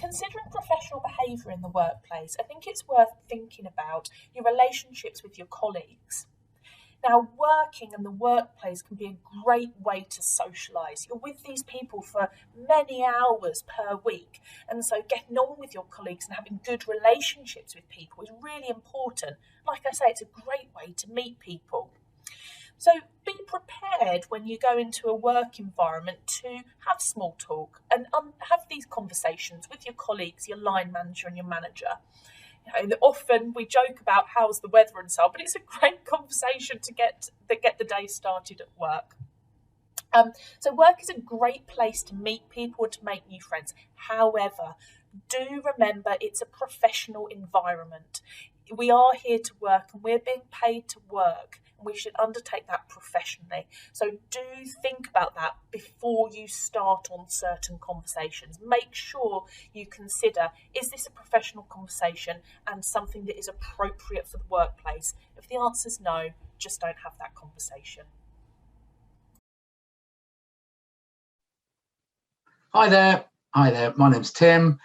considering professional behaviour in the workplace, I think it's worth thinking about your relationships with your colleagues. Now, working in the workplace can be a great way to socialise. You're with these people for many hours per week, and so getting on with your colleagues and having good relationships with people is really important. Like I say, it's a great way to meet people. So be prepared when you go into a work environment to have small talk and have these conversations with your colleagues, your line manager and your manager. Often we joke about how's the weather and so on, but it's a great conversation to get the day started at work. So work is a great place to meet people and to make new friends. However, do remember it's a professional environment. We are here to work and we're being paid to work, and we should undertake that professionally. So do think about that before you start on certain conversations. Make sure you consider, is this a professional conversation and something that is appropriate for the workplace? If the answer is no, just don't have that conversation. Hi there. My name's Tim.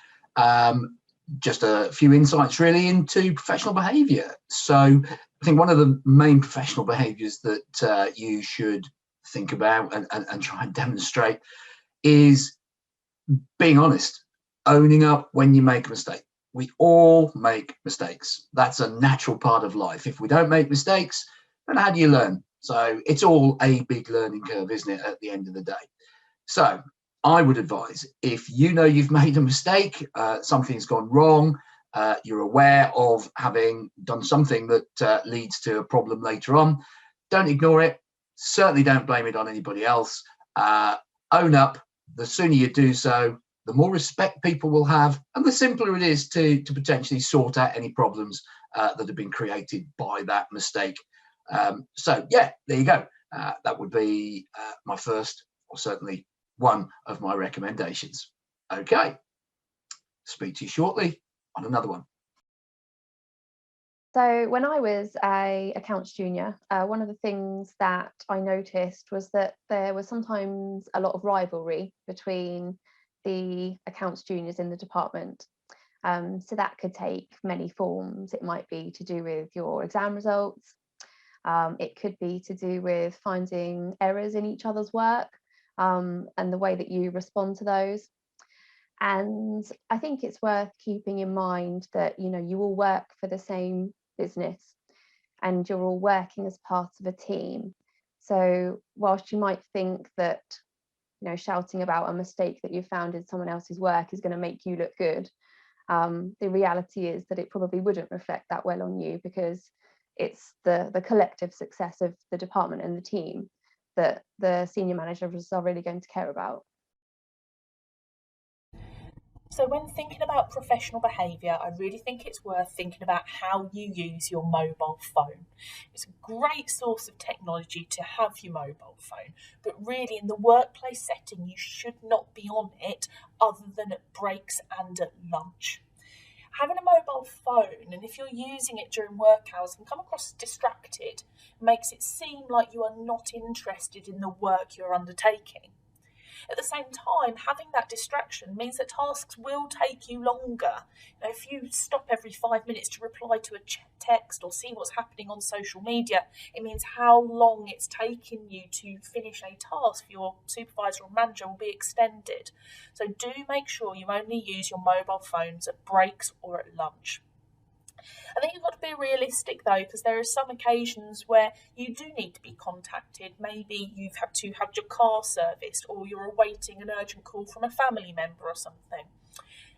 Just a few insights really into professional behaviour. So I think one of the main professional behaviours that you should think about and try and demonstrate is being honest, owning up when you make a mistake. We all make mistakes. That's a natural part of life. If we don't make mistakes, then how do you learn? So it's all a big learning curve, isn't it, at the end of the day? So I would advise, if you know you've made a mistake, something's gone wrong, you're aware of having done something that leads to a problem later on, don't ignore it. Certainly don't blame it on anybody else. Own up. The sooner you do so, the more respect people will have, and the simpler it is to potentially sort out any problems that have been created by that mistake. So yeah, there you go. That would be my first, or certainly one of my recommendations. Okay, speak to you shortly on another one. So when I was a accounts junior, one of the things that I noticed was that there was sometimes a lot of rivalry between the accounts juniors in the department. So that could take many forms. It might be to do with your exam results. It could be to do with finding errors in each other's work, and the way that you respond to those. And I think it's worth keeping in mind that, you know, you all work for the same business and you're all working as part of a team. So whilst you might think that, you know, shouting about a mistake that you found in someone else's work is going to make you look good, the reality is that it probably wouldn't reflect that well on you, because it's the collective success of the department and the team that the senior managers are really going to care about. So when thinking about professional behaviour, I really think it's worth thinking about how you use your mobile phone. It's a great source of technology to have your mobile phone, but really in the workplace setting, you should not be on it other than at breaks and at lunch. Having a mobile phone, and if you're using it during work hours, can come across as distracted, makes it seem like you are not interested in the work you're undertaking. At the same time, having that distraction means that tasks will take you longer. You know, if you stop every 5 minutes to reply to a text or see what's happening on social media, it means how long it's taken you to finish a task for your supervisor or manager will be extended. So do make sure you only use your mobile phones at breaks or at lunch. I think you've got to be realistic though, because there are some occasions where you do need to be contacted. Maybe you've had to have your car serviced, or you're awaiting an urgent call from a family member or something.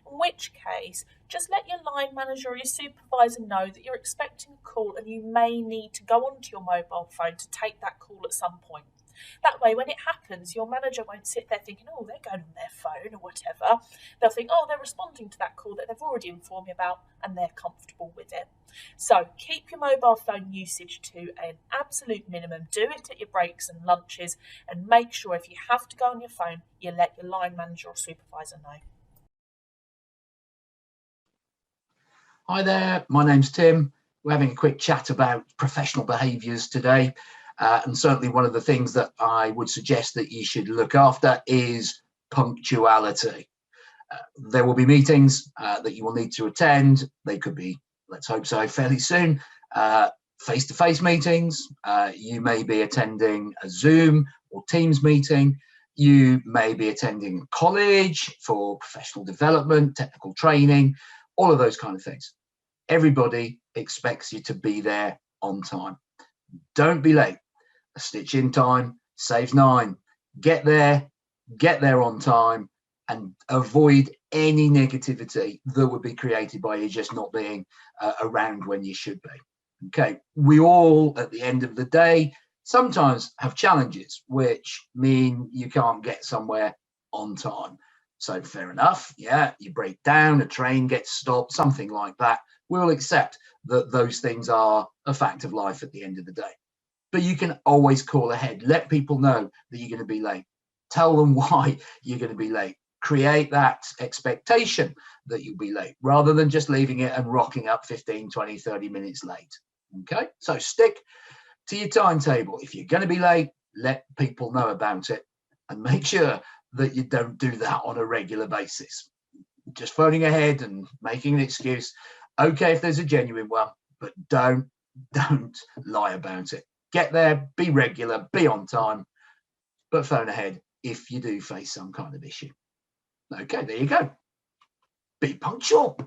In which case, just let your line manager or your supervisor know that you're expecting a call and you may need to go onto your mobile phone to take that call at some point. That way, when it happens, your manager won't sit there thinking, oh, they're going on their phone or whatever. They'll think, oh, they're responding to that call that they've already informed me about, and they're comfortable with it. So keep your mobile phone usage to an absolute minimum. Do it at your breaks and lunches, and make sure if you have to go on your phone, you let your line manager or supervisor know. Hi there, my name's Tim. We're having a quick chat about professional behaviours today. And certainly one of the things that I would suggest that you should look after is punctuality. There will be meetings that you will need to attend. They could be, let's hope so, fairly soon. Face-to-face meetings. You may be attending a Zoom or Teams meeting. You may be attending college for professional development, technical training, all of those kind of things. Everybody expects you to be there on time. Don't be late. A stitch in time saves 9. Get there on time, and avoid any negativity that would be created by you just not being around when you should be. Okay, we all, at the end of the day, sometimes have challenges which mean you can't get somewhere on time. So fair enough, yeah, you break down, a train gets stopped, something like that. We'll accept that those things are a fact of life at the end of the day. But you can always call ahead. Let people know that you're going to be late. Tell them why you're going to be late. Create that expectation that you'll be late, rather than just leaving it and rocking up 15, 20, 30 minutes late. Okay, so stick to your timetable. If you're going to be late, let people know about it, and make sure that you don't do that on a regular basis. Just phoning ahead and making an excuse, okay if there's a genuine one, but don't lie about it. Get there, be regular, be on time, but phone ahead if you do face some kind of issue. Okay, there you go. Be punctual.